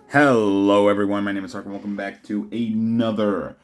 Hello everyone, my name is Sark and welcome back to another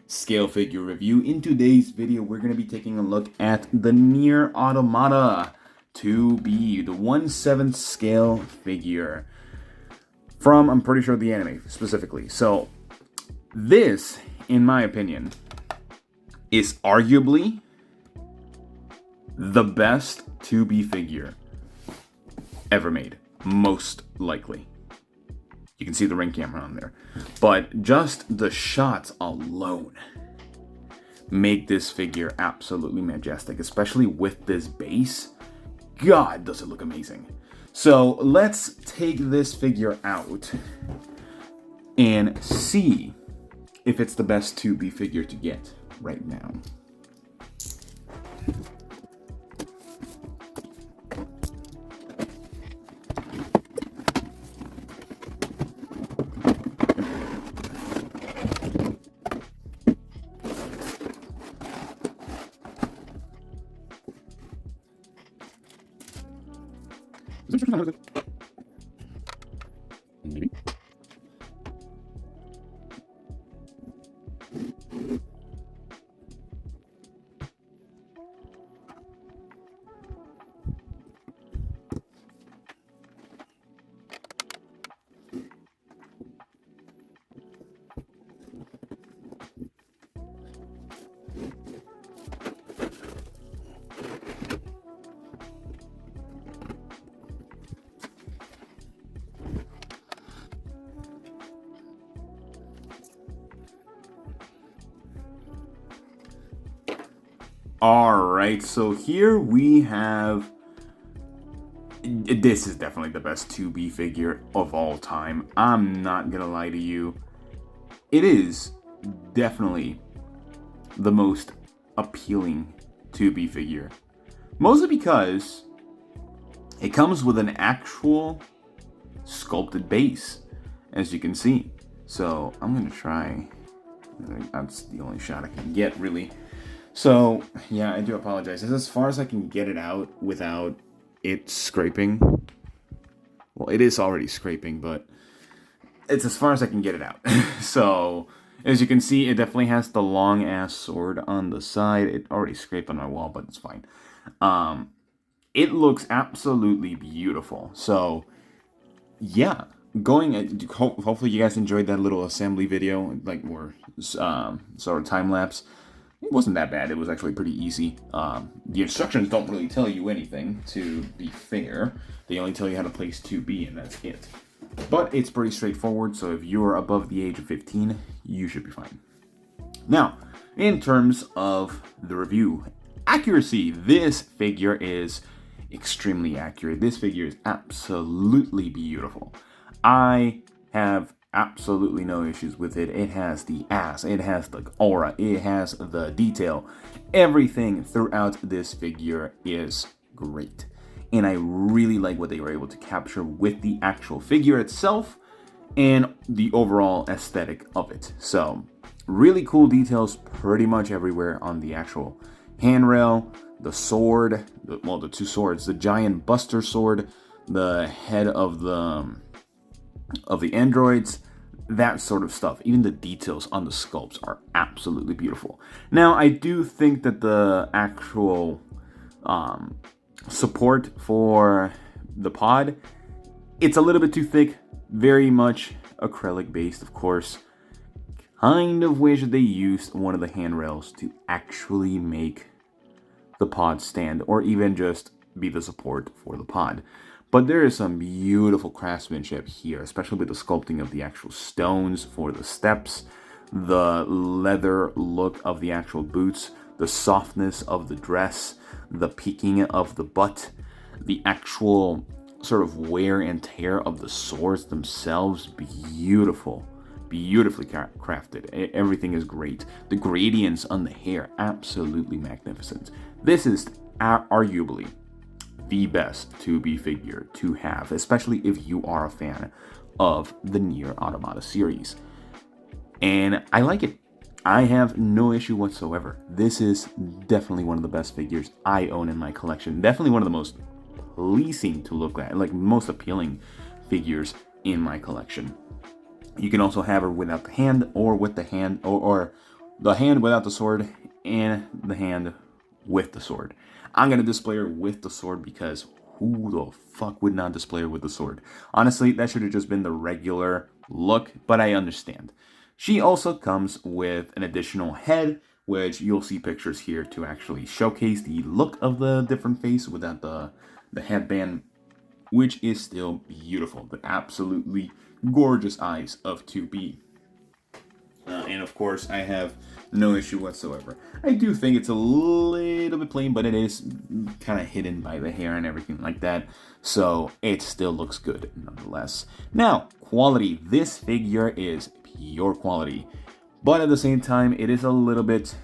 scale figure review. In today's video, we're going to be taking a look at the Nier Automata 2B, the 1/7 scale figure from, I'm pretty sure, the anime specifically. So this, in my opinion, is arguably the best 2B figure ever made, most likely. You can see the ring camera on there. But just the shots alone make this figure absolutely majestic, especially with this base. God, does it look amazing. So let's take this figure out and see if it's the best 2B figure to get right now. Maybe. Alright, so here we have... This is definitely the best 2B figure of all time. I'm not gonna lie to you. It is definitely the most appealing 2B figure. Mostly because it comes with an actual sculpted base, as you can see. So I'm gonna try... That's the only shot I can get, really. So, yeah, I do apologize. It's as far as I can get it out without it scraping. Well, it is already scraping, but it's as far as I can get it out. So, as you can see, it definitely has the long-ass sword on the side. It already scraped on my wall, but it's fine. It looks absolutely beautiful. So, yeah. Hopefully you guys enjoyed that little assembly video, like more sort of time lapse. It wasn't that bad. It was actually pretty easy. The instructions don't really tell you anything, to be fair. They only tell you how to place 2B, and that's it. But it's pretty straightforward, so if you're above the age of 15, you should be fine. Now, in terms of the review accuracy, this figure is extremely accurate. This figure is absolutely beautiful. I have absolutely no issues with it. It has the ass, it has the aura, it has the detail. Everything throughout this figure is great. And I really like what they were able to capture with the actual figure itself and the overall aesthetic of it. So, really cool details pretty much everywhere on the actual handrail, the sword, the two swords, the giant buster sword, the head of the androids, that sort of stuff. Even the details on the sculpts are absolutely beautiful. Now, I do think that the actual support for the pod, it's a little bit too thick, very much acrylic based, of course. Kind of wish they used one of the handrails to actually make the pod stand, or even just be the support for the pod. But there is some beautiful craftsmanship here, especially with the sculpting of the actual stones for the steps, the leather look of the actual boots, the softness of the dress, the peaking of the butt, the actual sort of wear and tear of the swords themselves. Beautiful. Beautifully crafted. Everything is great. The gradients on the hair, absolutely magnificent. This is arguably the best 2B figure to have, especially if you are a fan of the Nier Automata series. And I like it. I have no issue whatsoever. This is definitely one of the best figures I own in my collection. Definitely one of the most pleasing to look at, like most appealing figures in my collection. You can also have her without the hand, or with the hand, or the hand without the sword, and the hand with the sword. I'm going to display her with the sword because who the fuck would not display her with the sword? Honestly, that should have just been the regular look, but I understand. She also comes with an additional head, which you'll see pictures here to actually showcase the look of the different face without the headband, which is still beautiful. The absolutely gorgeous eyes of 2B. And of course, I have no issue whatsoever. I do think it's a little bit plain, but it is kind of hidden by the hair and everything like that. So it still looks good nonetheless. Now, quality. This figure is pure quality. But at the same time, it is a little bit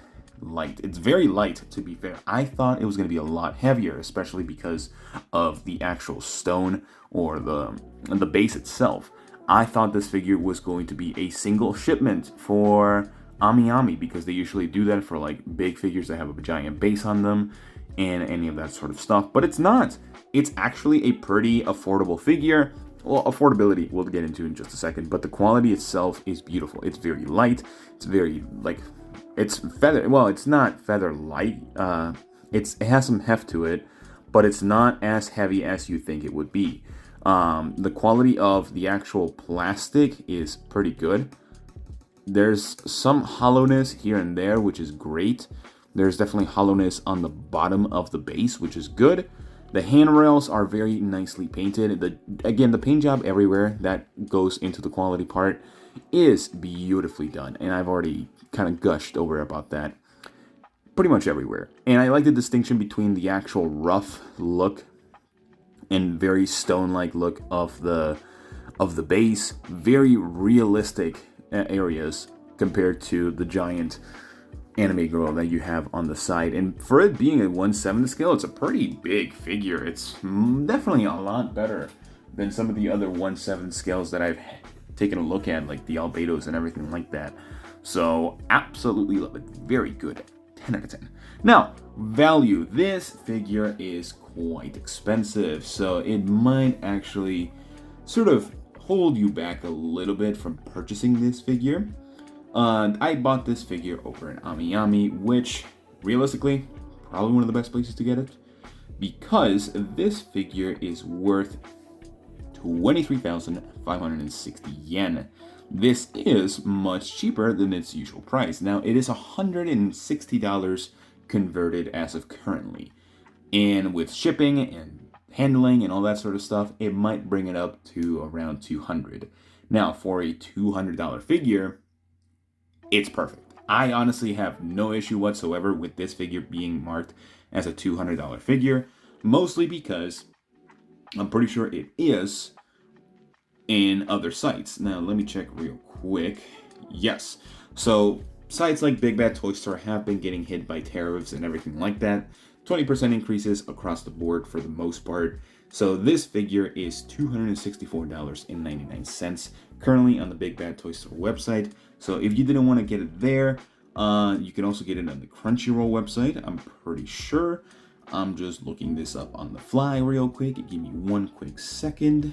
light. It's very light, to be fair. I thought it was going to be a lot heavier, especially because of the actual stone or the base itself. I thought this figure was going to be a single shipment for Ami because they usually do that for like big figures that have a giant base on them and any of that sort of stuff. But it's not. It's actually a pretty affordable figure. Well, affordability we'll get into in just a second, but the quality itself is beautiful. It's very light. It's very like it's feather. Well, it's not feather light. It has some heft to it, but it's not as heavy as you think it would be. The quality of the actual plastic is pretty good. There's some hollowness here and there, which is great. There's definitely hollowness on the bottom of the base, which is good. The handrails are very nicely painted. Again, the paint job everywhere that goes into the quality part is beautifully done. And I've already kind of gushed over about that pretty much everywhere. And I like the distinction between the actual rough look and very stone-like look of the base. Very realistic areas compared to the giant anime girl that you have on the side. And for it being a 1/7 scale, it's a pretty big figure. It's definitely a lot better than some of the other 1/7 scales that I've taken a look at, like the Albedos and everything like that. So absolutely love it. Very good. 10 out of 10. Now, value. This figure is quite expensive, so it might actually sort of hold you back a little bit from purchasing this figure. I bought this figure over in Ami, which realistically, probably one of the best places to get it, because this figure is worth 23,560 yen. This is much cheaper than its usual price. Now, it is $160 converted as of currently. And with shipping and handling and all that sort of stuff, it might bring it up to around $200. Now, for a $200 figure, it's perfect. I honestly have no issue whatsoever with this figure being marked as a $200 figure, mostly because I'm pretty sure it is in other sites. Now, let me check real quick. Yes. So, sites like Big Bad Toy Store have been getting hit by tariffs and everything like that. 20% increases across the board for the most part. So, this figure is $264.99 currently on the Big Bad Toy Store website. So, if you didn't want to get it there, you can also get it on the Crunchyroll website, I'm pretty sure. I'm just looking this up on the fly real quick. Give me one quick second.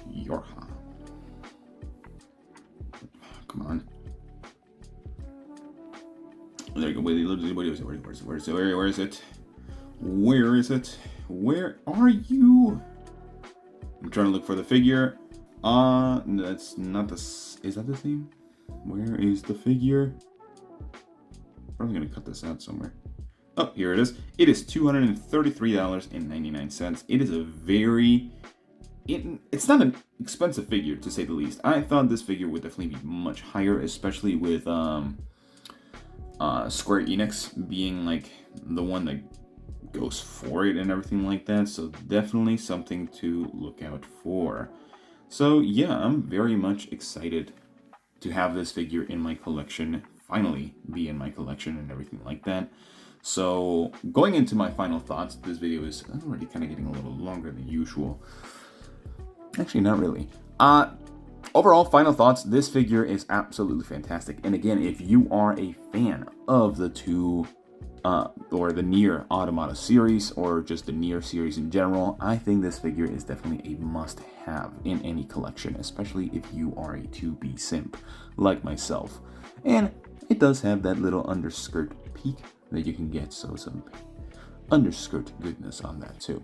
YoRHA. Come on. There you go. Where is it? Where is it? Where are you? I'm trying to look for the figure. That's not the. Is that the same? Where is the figure? Probably gonna cut this out somewhere. Oh, here it is. It is $233.99. It is a very. It's not an expensive figure, to say the least. I thought this figure would definitely be much higher, especially with Square Enix being like the one that goes for it and everything like that. So definitely something to look out for. So yeah, I'm very much excited to have this figure in my collection, finally be in my collection and everything like that. So going into my final thoughts, this video is already kind of getting a little longer than usual. Actually, not really. Overall, final thoughts, this figure is absolutely fantastic. And again, if you are a fan of the two or the Nier Automata series, or just the Nier series in general, I think this figure is definitely a must-have in any collection, especially if you are a 2B simp like myself. And it does have that little underskirt peak that you can get, so some underskirt goodness on that too.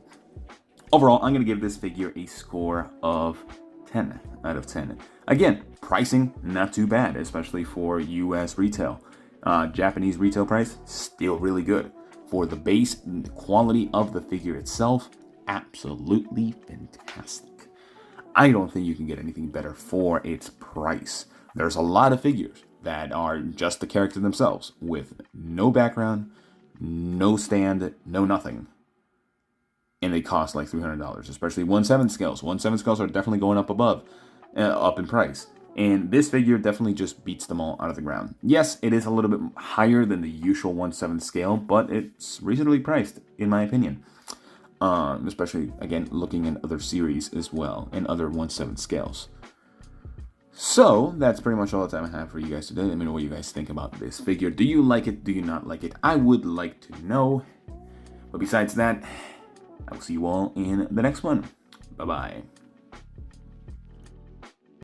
Overall, I'm going to give this figure a score of 10 out of 10. Again, pricing, not too bad, especially for US retail. Japanese retail price, still really good. For the base and the quality of the figure itself, absolutely fantastic. I don't think you can get anything better for its price. There's a lot of figures that are just the character themselves, with no background, no stand, no nothing. And they cost like $300, especially 1/7 scales. 1/7 scales are definitely going up up in price. And this figure definitely just beats them all out of the ground. Yes, it is a little bit higher than the usual 1/7 scale, but it's reasonably priced, in my opinion. Especially, again, looking at other series as well, and other 1/7 scales. So, that's pretty much all the time I have for you guys today. Let me know what you guys think about this figure. Do you like it? Do you not like it? I would like to know. But besides that, I will see you all in the next one. Bye-bye.